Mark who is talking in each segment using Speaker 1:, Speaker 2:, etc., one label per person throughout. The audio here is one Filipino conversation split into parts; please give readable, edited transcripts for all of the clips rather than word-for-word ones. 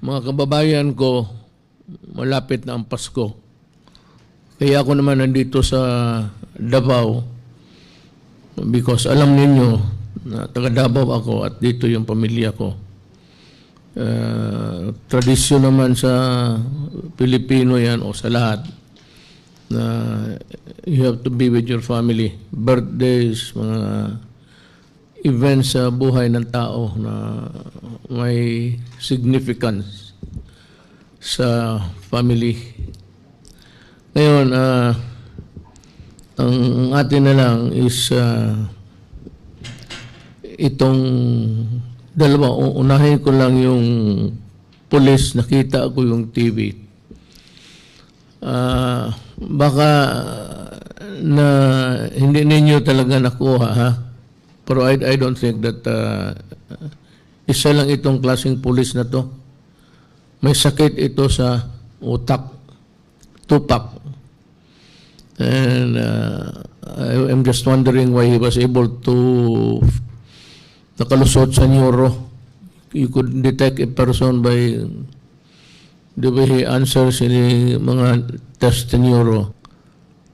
Speaker 1: mga kababayan ko, malapit na ang Pasko. Kaya ako naman nandito sa Davao because alam ninyo na taga Davao ako at dito yung pamilya ko. Tradisyon naman sa Pilipino yan o sa lahat na you have to be with your family. Birthdays, mga events sa buhay ng tao na may significance sa family. Ngayon, ang atin na lang is itong dalawa. Unahin ko lang yung police, nakita ko yung TV. Baka na hindi ninyo talaga nakuha, ha? Pero I don't think that isa lang itong klaseng police na to. May sakit ito sa utak, tupak. And I'm just wondering why he was able to nakalusot sa neuro. You could detect a person by the way he answers in mga test sa neuro.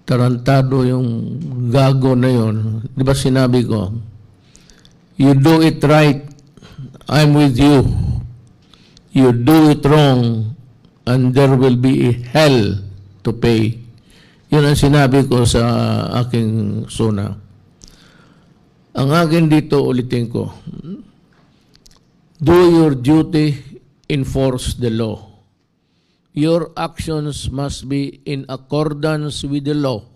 Speaker 1: Tarantado yung gago na yon. Di ba sinabi ko, you do it right, I'm with you. You do it wrong, and there will be a hell to pay. Yun ang sinabi ko sa aking suna. Ang akin dito, ulitin ko, do your duty, enforce the law. Your actions must be in accordance with the law.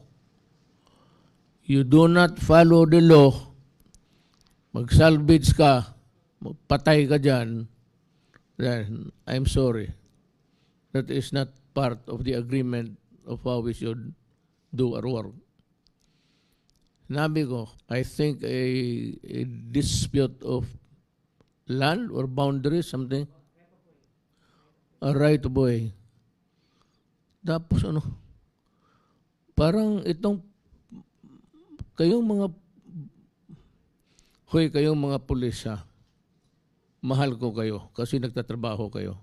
Speaker 1: You do not follow the law, mag-salvage ka, magpatay ka dyan, then I'm sorry. That is not part of the agreement of how we should do our work. Sinabi ko, I think a dispute of land or boundaries, something, a right of way. Tapos ano, parang itong, kayong mga pulis, ha, mahal ko kayo kasi nagtatrabaho kayo.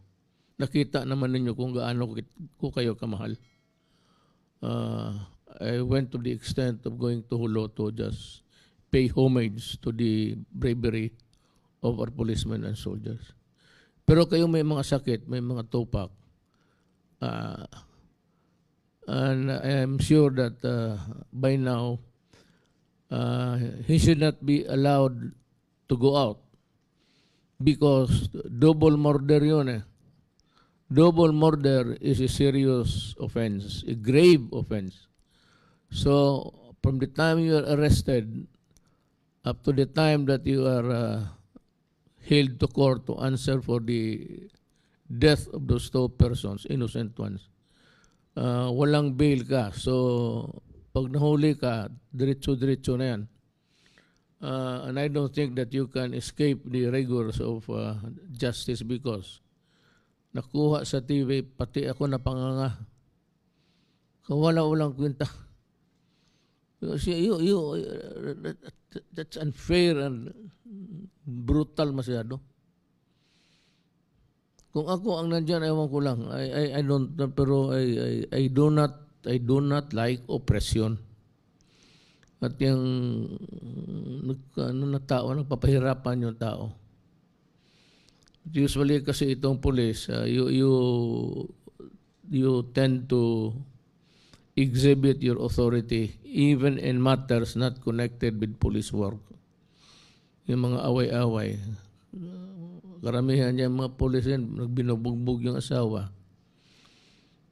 Speaker 1: Nakita naman ninyo kung gaano ko kayo kamahal. I went to the extent of going to Hulo to just pay homage to the bravery of our policemen and soldiers. Pero kayo may mga sakit, may mga tupak. And I am sure that by now, he should not be allowed to go out because double murder yun eh. Double murder is a serious offense, a grave offense. So, from the time you are arrested up to the time that you are hailed to court to answer for the death of those two persons, innocent ones, walang bail ka. So, pag nahuli ka, diretso-diretso na yan. And I don't think that you can escape the rigors of justice because nakuha sa TV, pati ako napanganga. Kawala-walang kwenta. That's unfair and brutal masyado. Kung ako ang nandyan, ewan ko lang. I don't, pero I do not like oppression. At yung nagpapahirapan yung tao. Usually kasi itong police, you tend to exhibit your authority even in matters not connected with police work. Yung mga away-away. Karamihan niya mga police yan, nagbinubugbog yung asawa.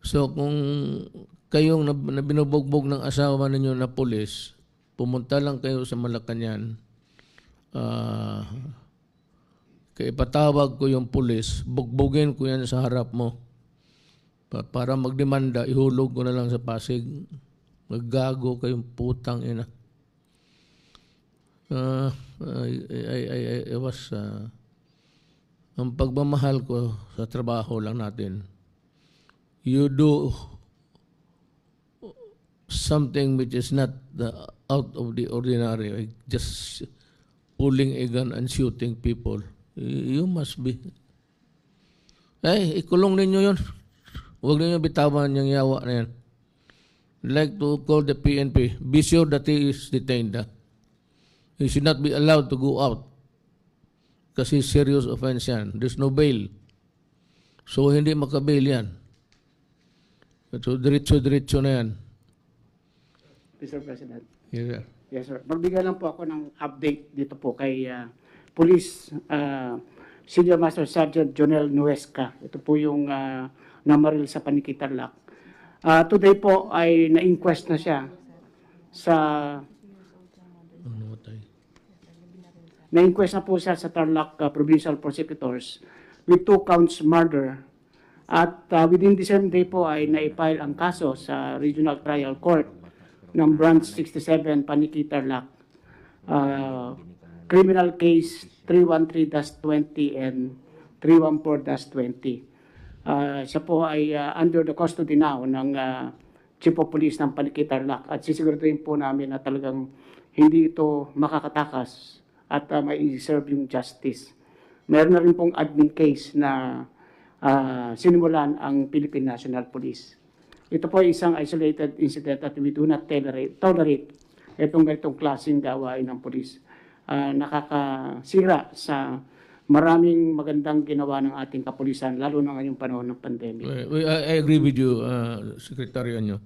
Speaker 1: So kung kayong binubugbog ng asawa ninyo na police, pumunta lang kayo sa Malacañang, kaya ipatawag ko yung pulis, bugbugin ko yan sa harap mo. Para magdemanda, ihulog ko na lang sa Pasig. Maggago kayong putang ina. Ang pagmamahal ko sa trabaho lang natin, you do something which is not out of the ordinary, like just pulling a gun and shooting people. You must be. Ay, ikulong ninyo yun. Huwag ninyo bitawan yung yawa na yan. I'd like to call the PNP. Be sure that he is detained. He should not be allowed to go out. Kasi serious offense yan. There's no bail. So, hindi makabail yan. So, diretso-diretso na yan.
Speaker 2: Mr. President.
Speaker 1: Yes, sir.
Speaker 2: Yes, sir. Magbigay lang po ako ng update dito po kay Police Senior Master Sergeant Jonel Nuesca. Ito po yung namaril sa Panikitarlac. Today po ay na-inquest na siya sa na-inquest na po siya sa Tarlac Provincial Prosecutors with 2 counts murder. At within the same day po ay na-file ang kaso sa Regional Trial Court ng Branch 67 Panikitarlac. Criminal case 313-20 and 314-20. Siya po ay under the custody now ng Chief of Police ng Panikitarlac at sisiguraduhin po namin na talagang hindi ito makakatakas at may serve yung justice. Meron na rin pong admin case na sinimulan ang Philippine National Police. Ito po ay isang isolated incident at we do not tolerate itong ganitong klaseng gawain ng police. Nakakasira sa maraming magandang ginawa ng ating kapulisan, lalo na ngayong panahon ng pandemic.
Speaker 1: I agree with you, Secretary Anyo.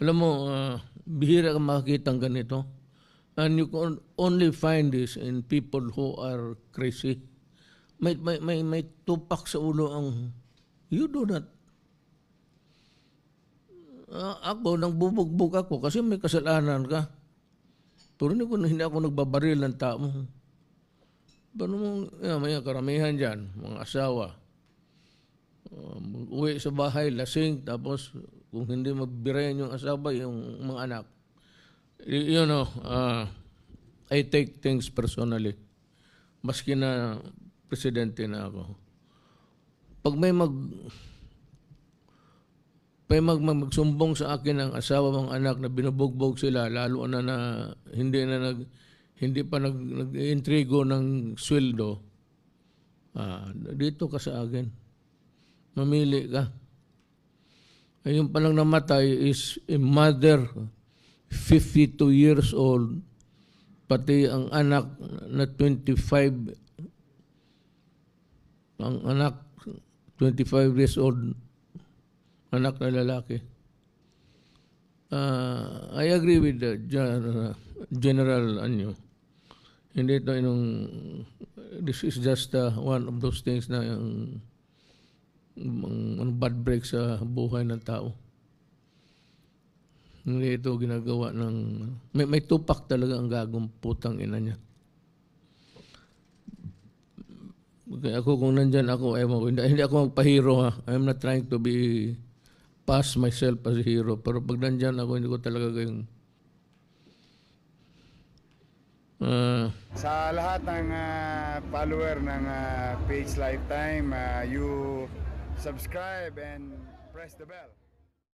Speaker 1: Alam mo, bihira kang makakita ng ganito. And you can only find this in people who are crazy. May tupak sa ulo ang, you do not. Ako, nang bubugbog ako kasi may kasalanan ka. Pero hindi ako nagbabaril ng tao. Paano mo, may karamihan dyan, mga asawa. Uwi sa bahay, lasing, tapos kung hindi magbirayan yung asawa, yung mga anak. You know, I take things personally. Maski na presidente na ako. Pag may magsumbong sa akin ang asawa ng anak na binubugbog sila, lalo na hindi pa nag-intrigo ng sweldo, dito ka sa akin. Mamili ka. Ayun palang namatay is a mother, 52 years old, pati ang anak na 25, ang anak 25 years old, anak na lalaki. I agree with the General Anyo. Hindi ito this is just one of those things na yung bad break sa buhay ng tao. Hindi ito ginagawa ng... May tupak talaga ang gagong putang ina niya. Okay, ako kung nandyan ako, hindi ako magpahero ha. I'm not trying to be pass myself as a hero. Pero pag nandyan ako, hindi ko talaga kayong...
Speaker 3: Sa lahat ng follower ng Page Lifetime, you subscribe and press the bell.